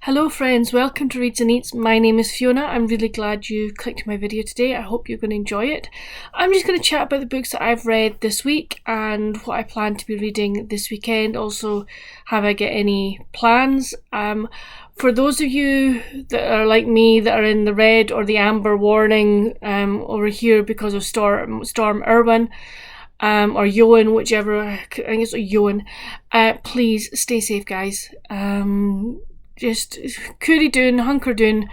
Hello friends, welcome to Reads and Eats. My name is Fiona. I'm really glad you clicked my video today. I hope you're going to enjoy it. I'm just going to chat about the books that I've read this week and what I plan to be reading this weekend. Also, have I get any plans? For those of you that are like me, that are in the red or the amber warning over here because of Storm Irwin, or Yoan, whichever, I think it's Yoan, please stay safe, guys. Just coorie doon, hunker doon,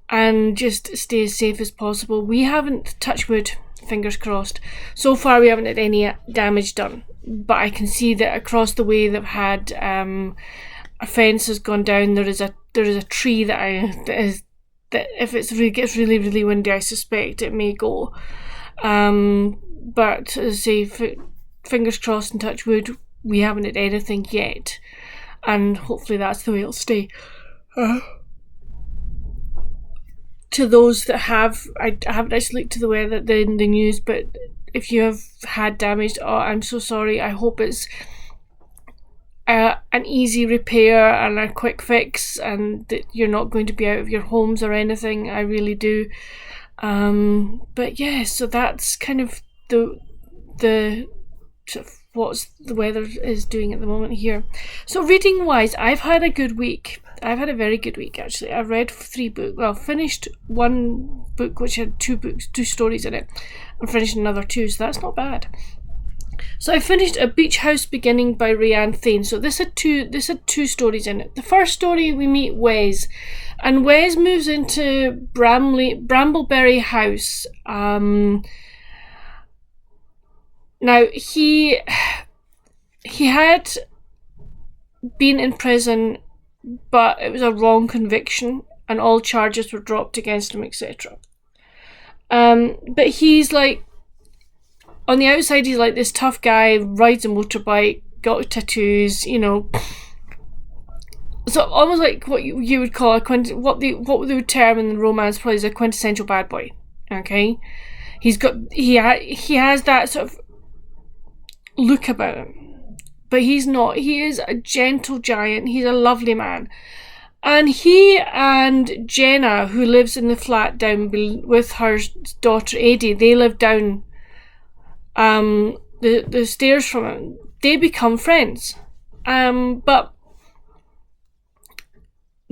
and just stay as safe as possible. We haven't, touch wood, fingers crossed, so far we haven't had any damage done, but I can see that across the way they've had a fence has gone down. There is a tree that if it gets really windy, I suspect it may go. But as I say, fingers crossed and touch wood, we haven't had anything yet. And hopefully that's the way it'll stay. To those that have, I haven't actually looked to the weather in the news, but if you have had damage, I'm so sorry. I hope it's an easy repair and a quick fix, and that you're not going to be out of your homes or anything. I really do. But yeah, so that's kind of the what the weather is doing at the moment here. So reading wise, I've had a good week. I've had a very good week, actually. I've read 3 books. Well, finished one book which had 2 stories in it, and finished another 2, so that's not bad. So I finished A Beach House Beginning by Rayanne Thane. So this had 2 stories in it. The first story, we meet Wes, and Wes moves into Brambleberry House. Now, he had been in prison, but it was a wrong conviction and all charges were dropped against him, etc. But he's like, on the outside, he's like this tough guy, rides a motorbike, got tattoos, you know. So almost like what you would call what they would term in the romance probably is a quintessential bad boy. Okay, he has that sort of look about him, but he's not. He is a gentle giant. He's a lovely man, and he and Jenna, who lives in the flat down with her daughter Adie, they live down the stairs from him. They become friends, but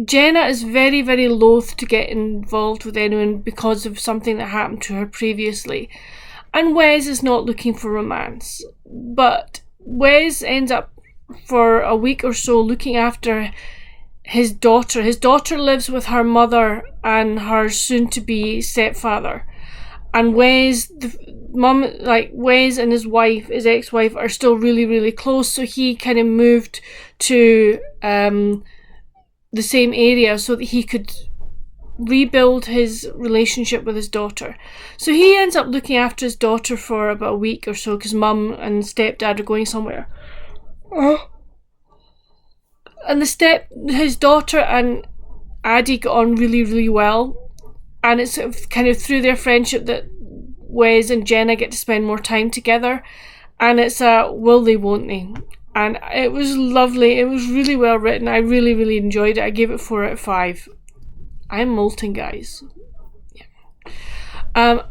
Jenna is very loath to get involved with anyone because of something that happened to her previously. And Wes is not looking for romance, but Wes ends up for a week or so looking after his daughter. His daughter lives with her mother and her soon-to-be stepfather. And Wes and his wife, his ex-wife, are still really close, so he kind of moved to the same area so that he could rebuild his relationship with his daughter. So he ends up looking after his daughter for about a week or so because mum and stepdad are going somewhere. And his daughter and Addie got on really well, and it's sort of kind of through their friendship that Wes and Jenna get to spend more time together, and it's a will they won't they. And it was lovely. It was really well written. I really enjoyed it. I gave it 4 out of 5. I'm molting, guys. Yeah.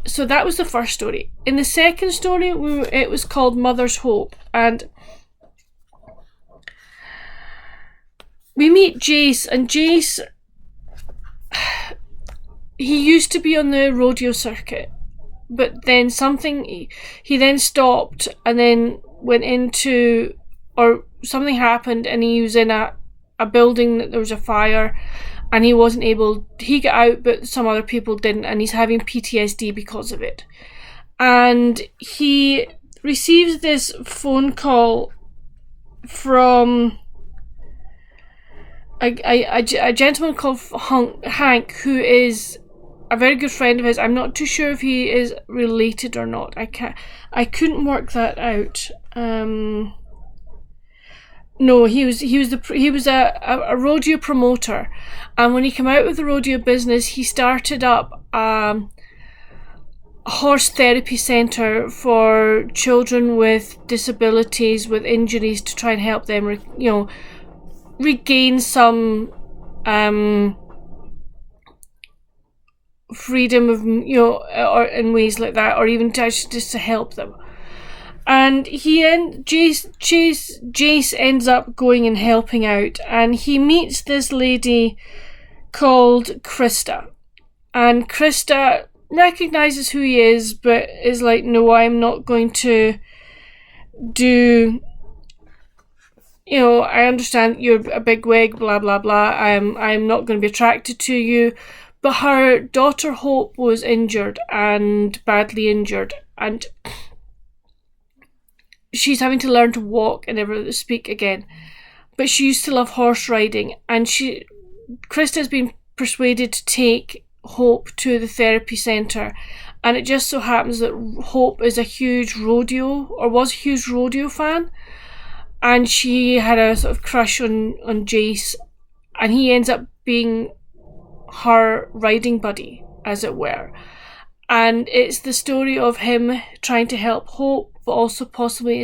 So that was the first story. In the second story, it was called Mother's Hope, and we meet Jace, and Jace, he used to be on the rodeo circuit, but then he then stopped and then went into, or something happened and he was in a building that there was a fire, and he got out, but some other people didn't, and he's having PTSD because of it. And he receives this phone call from a gentleman called Hank, who is a very good friend of his. I'm not too sure if he is related or not. I couldn't work that out. No, he was a rodeo promoter, and when he came out with the rodeo business, he started up a horse therapy centre for children with disabilities, with injuries, to try and help them, regain some freedom of, or in ways like that, or even just to help them. And Jace ends up going and helping out, and he meets this lady called Krista, and Krista recognizes who he is, but is like, no, I'm not going to do, I understand you're a bigwig, blah blah blah, I'm not going to be attracted to you. But her daughter Hope was injured, and badly injured, and she's having to learn to walk and never speak again. But she used to love horse riding, and Krista's been persuaded to take Hope to the therapy centre, and it just so happens that Hope is was a huge rodeo fan, and she had a sort of crush on Jace, and he ends up being her riding buddy, as it were. And it's the story of him trying to help Hope, but also possibly he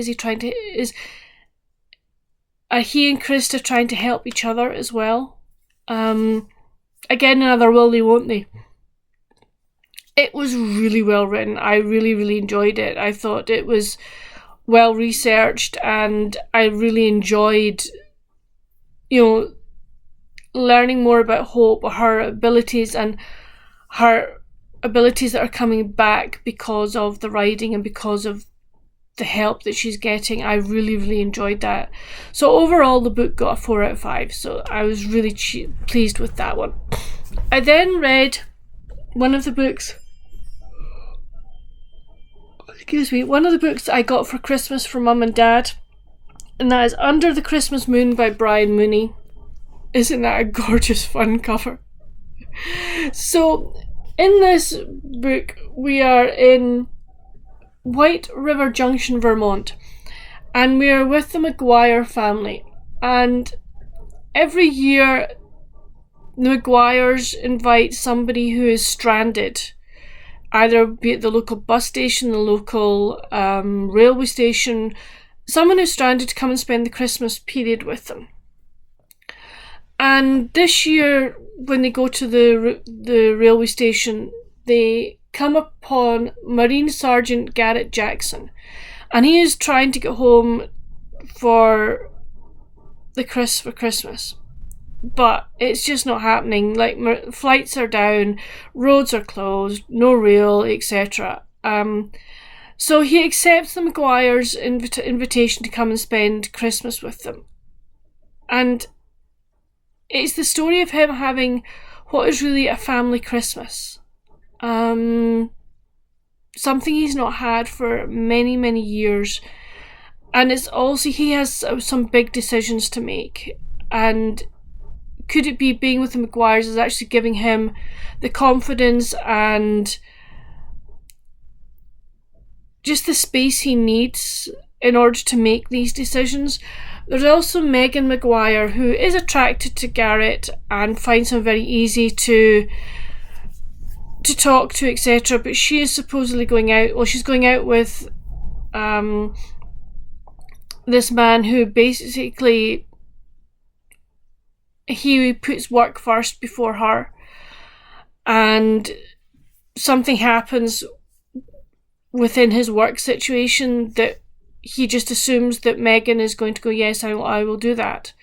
and Krista trying to help each other as well. Again, another will they, won't they? It was really well written. I really, really enjoyed it. I thought it was well researched, and I really enjoyed, learning more about Hope, her abilities, and her abilities that are coming back because of the riding and because of the help that she's getting. I really, really enjoyed that. So overall, the book got a 4 out of 5. So I was really pleased with that one. I then read one of the books I got for Christmas from Mum and Dad, and that is Under the Christmas Moon by Brian Mooney. Isn't that a gorgeous fun cover? So in this book, we are in White River Junction, Vermont, and we are with the McGuire family, and every year the McGuires invite somebody who is stranded, either be it the local bus station, the local railway station, someone who's stranded, to come and spend the Christmas period with them. And this year, when they go to the railway station, they come upon Marine Sergeant Garrett Jackson, and he is trying to get home for Christmas, but it's just not happening. Like, flights are down, roads are closed, no rail, etc. So he accepts the McGuire's invitation to come and spend Christmas with them, and it's the story of him having what is really a family Christmas. Something he's not had for many, many years. And it's also, he has some big decisions to make. And could it be being with the McGuires is actually giving him the confidence and just the space he needs in order to make these decisions? There's also Megan McGuire, who is attracted to Garrett and finds him very easy to talk to, etc. But she is supposedly going out. Well, she's going out with this man who basically he puts work first before her, and something happens within his work situation that he just assumes that Megan is going to go, yes, I will do that.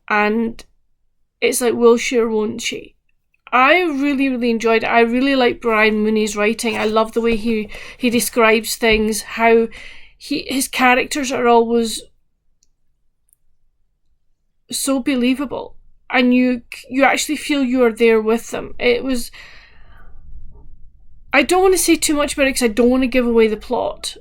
And it's like, will she or won't she? I really, really enjoyed it. I really like Brian Mooney's writing. I love the way he describes things, how his characters are always so believable, and you actually feel you are there with them. It was, I don't want to say too much about it because I don't want to give away the plot.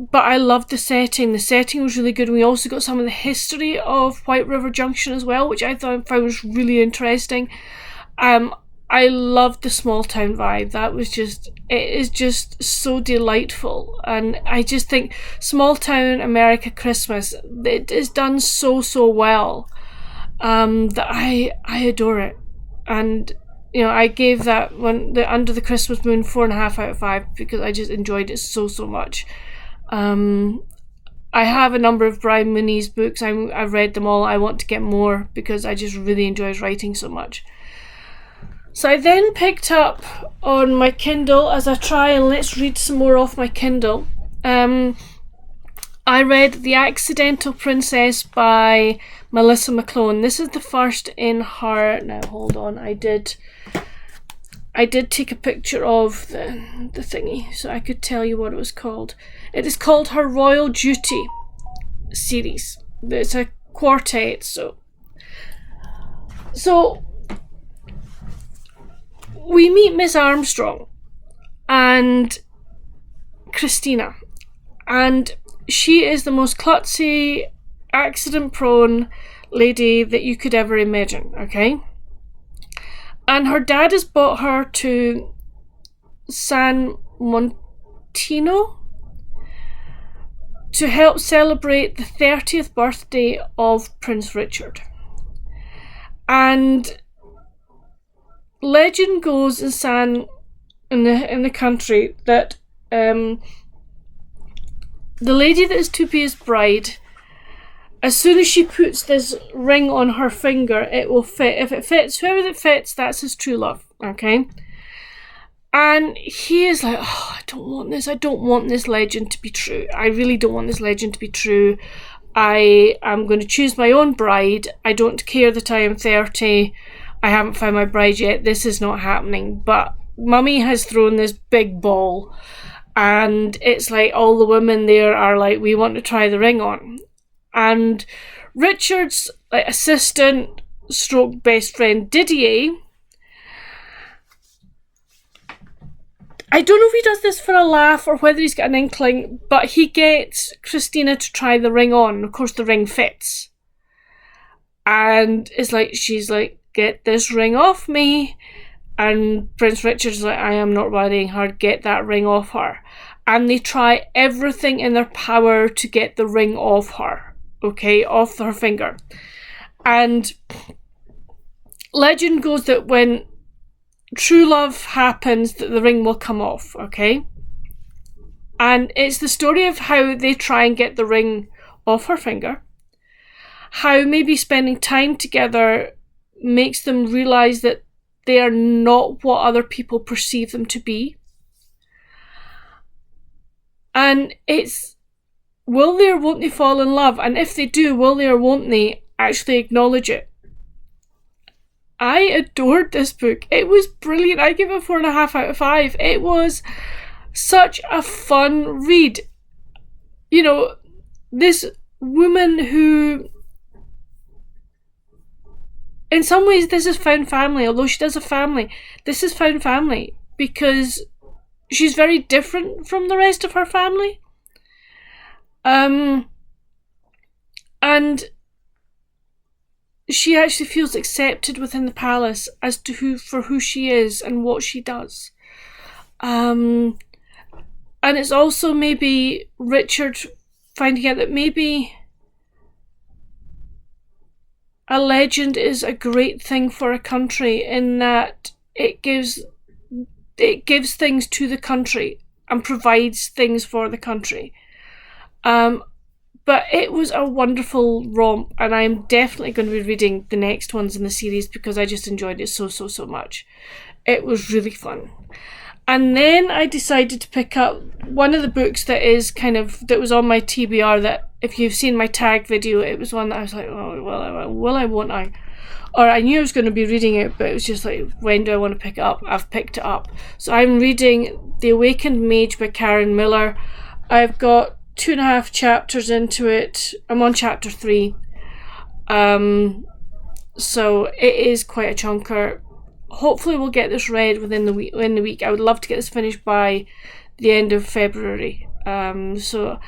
But I loved the setting. The setting was really good. We also got some of the history of White River Junction as well, which I found was really interesting. I loved the small town vibe. It is just so delightful. And I just think small town America Christmas, it is done so, so well, that I adore it. And I gave that one, the Under the Christmas Moon, 4.5 out of 5, because I just enjoyed it so, so much. I have a number of Brian Mooney's books. I've read them all. I want to get more because I just really enjoy his writing so much. So I then picked up on my Kindle as I try and let's read some more off my Kindle. I read The Accidental Princess by Melissa McClone. This is the first in her... Now, hold on. I did take a picture of the thingy so I could tell you what it was called. It is called her Royal Duty series. It's a quartet, so we meet Miss Armstrong and Christina, and she is the most klutzy, accident-prone lady that you could ever imagine, okay? And her dad has brought her to San Montino to help celebrate the 30th birthday of Prince Richard. And legend goes in the country that the lady that is to be his bride, as soon as she puts this ring on her finger, it will fit. If it fits, whoever it fits, that's his true love, okay? And he is like, oh, I don't want this legend to be true. I really don't want this legend to be true. I am going to choose my own bride. I don't care that I am 30. I haven't found my bride yet. This is not happening. But Mummy has thrown this big ball, and it's like all the women there are like, we want to try the ring on. And Richard's assistant stroke best friend Didier, I don't know if he does this for a laugh or whether he's got an inkling, but he gets Christina to try the ring on. Of course, the ring fits. And it's like, she's like, get this ring off me. And Prince Richard's like, I am not marrying her, get that ring off her. And they try everything in their power to get the ring off her. Okay, off her finger. And legend goes that when true love happens, that the ring will come off, okay? And it's the story of how they try and get the ring off her finger. How maybe spending time together makes them realise that they are not what other people perceive them to be. And it's, will they or won't they fall in love? And if they do, will they or won't they actually acknowledge it? I adored this book. It was brilliant. I give it 4.5 out of 5. It was such a fun read. You know, this woman who, in some ways, this is found family. Although she does have family, this is found family because she's very different from the rest of her family. And she actually feels accepted within the palace as to who she is and what she does. And it's also maybe Richard finding out that maybe a legend is a great thing for a country in that it gives things to the country and provides things for the country. But it was a wonderful romp, and I'm definitely going to be reading the next ones in the series because I just enjoyed it so much. It was really fun. And then I decided to pick up one of the books that was on my TBR, that if you've seen my tag video, it was one that I was like, oh, won't I? Or I knew I was going to be reading it, but it was just like, when do I want to pick it up? I've picked it up. So I'm reading The Awakened Mage by Karen Miller. I've got 2.5 chapters into it. I'm on chapter 3. So it is quite a chunker. Hopefully we'll get this read within the week. I would love to get this finished by the end of February. So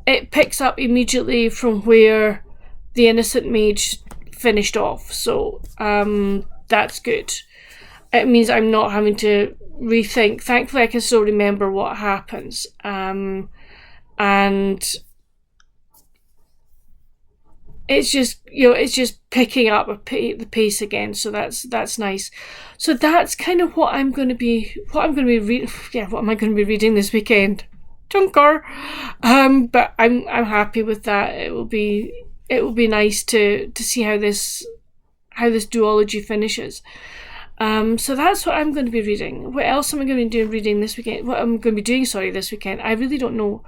it picks up immediately from where The Innocent Mage finished off. So that's good. It means I'm not having to rethink. Thankfully I can still remember what happens. And it's just, it's just picking up the pace again. So that's nice. So that's kind of what am I going to be reading this weekend. chunker. But I'm happy with that. It will be nice to see how this duology finishes. So that's what I'm going to be reading. What else am I going to be reading this weekend? What I'm going to be doing, this weekend. I really don't know.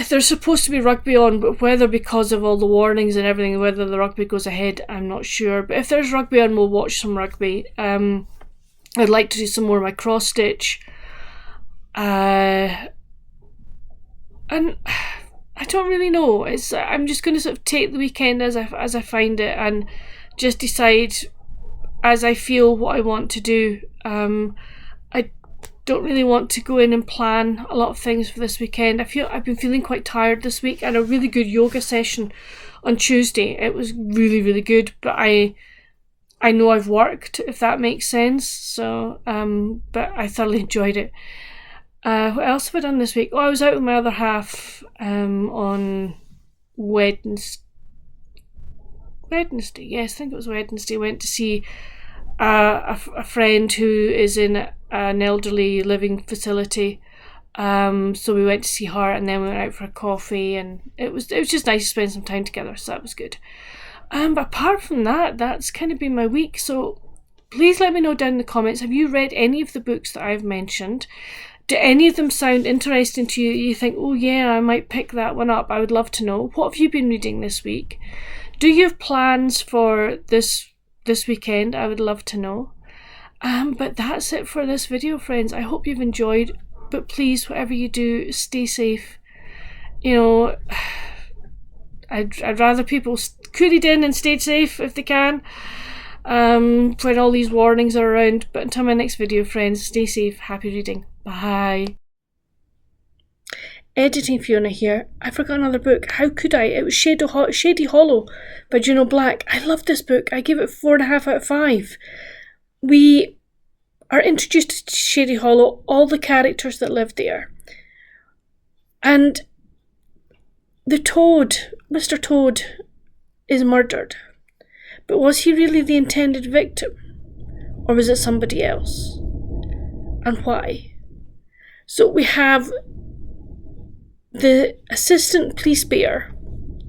There's supposed to be rugby on, but whether because of all the warnings and everything, whether the rugby goes ahead, I'm not sure. But if there's rugby on, we'll watch some rugby. I'd like to do some more of my cross stitch. And I don't really know. I'm just going to sort of take the weekend as I find it, and just decide as I feel what I want to do. I don't really want to go in and plan a lot of things for this weekend. I've been feeling quite tired this week. I had a really good yoga session on Tuesday. It was really, really good, but I know I've worked, if that makes sense. So, but I thoroughly enjoyed it. What else have I done this week? I was out with my other half on Wednesday. Yes, I think it was Wednesday. Went to see a friend who is in an elderly living facility. So we went to see her, and then we went out for a coffee, and it was just nice to spend some time together. So that was good. But apart from that, that's kind of been my week. So please let me know down in the comments. Have you read any of the books that I've mentioned? Do any of them sound interesting to you? You think, oh yeah, I might pick that one up. I would love to know. What have you been reading this week? Do you have plans for this weekend? I would love to know. But that's it for this video, friends. I hope you've enjoyed. But please, whatever you do, stay safe. You know, I'd rather people coolied in and stayed safe if they can. When all these warnings are around. But until my next video, friends, stay safe. Happy reading. Bye. Editing Fiona here. I forgot another book. How could I? It was Shady Hollow by Juno Black. I love this book. I give it 4.5 out of 5. We are introduced to Shady Hollow, all the characters that live there. And the Toad, Mr. Toad, is murdered. But was he really the intended victim? Or was it somebody else? And why? So we have the assistant police bear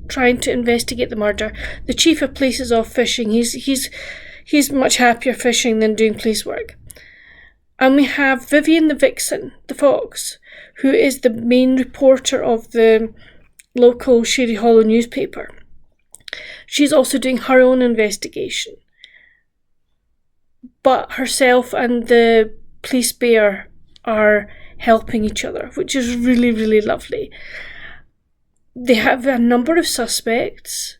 trying to investigate the murder. The chief of police is off fishing. He's much happier fishing than doing police work. And we have Vivian the vixen, the fox, who is the main reporter of the local Shady Hollow newspaper. She's also doing her own investigation. But herself and the police bear are helping each other, which is really, really lovely. They have a number of suspects,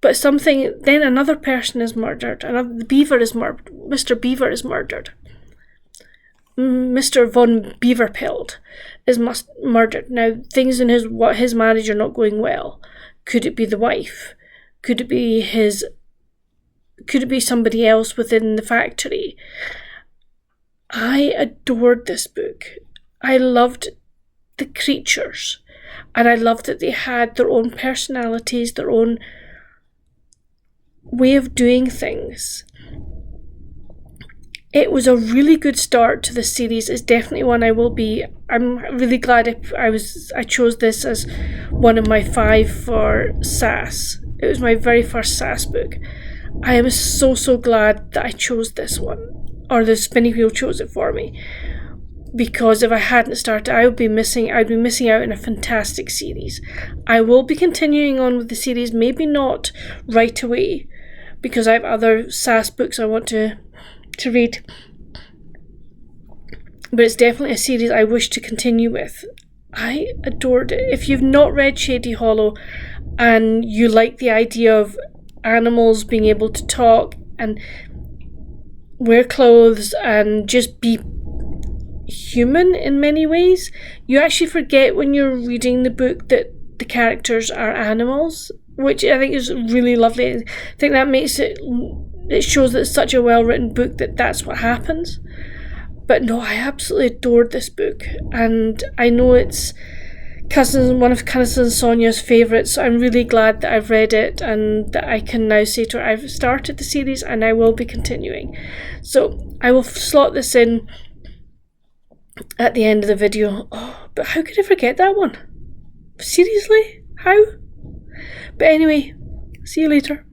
but then another person is murdered. The beaver is murdered. Mr. Beaver is murdered. Mr. von Beaverpeld is murdered. Now, things in his marriage are not going well. Could it be the wife? Could it be somebody else within the factory? I adored this book. I loved the creatures, and I loved that they had their own personalities, their own way of doing things. It was a really good start to the series. It's definitely one I'm really glad I chose this as one of my 5 for SAS. It was my very first SAS book. I am so glad that I chose this one, or the spinning wheel chose it for me, because if I hadn't started, I'd be missing out on a fantastic series. I will be continuing on with the series, maybe not right away, because I have other SAS books I want to read, but it's definitely a series I wish to continue with. I adored it. If you've not read Shady Hollow and you like the idea of animals being able to talk and wear clothes and just be human in many ways, you actually forget when you're reading the book that the characters are animals, which I think is really lovely. I think that makes it shows that it's such a well-written book that's what happens. But no, I absolutely adored this book, and I know it's one of Cousin Sonia's favourites, so I'm really glad that I've read it and that I can now say to her I've started the series and I will be continuing. So I will slot this in at the end of the video. Oh, but how could I forget that one? Seriously? How? But anyway, see you later.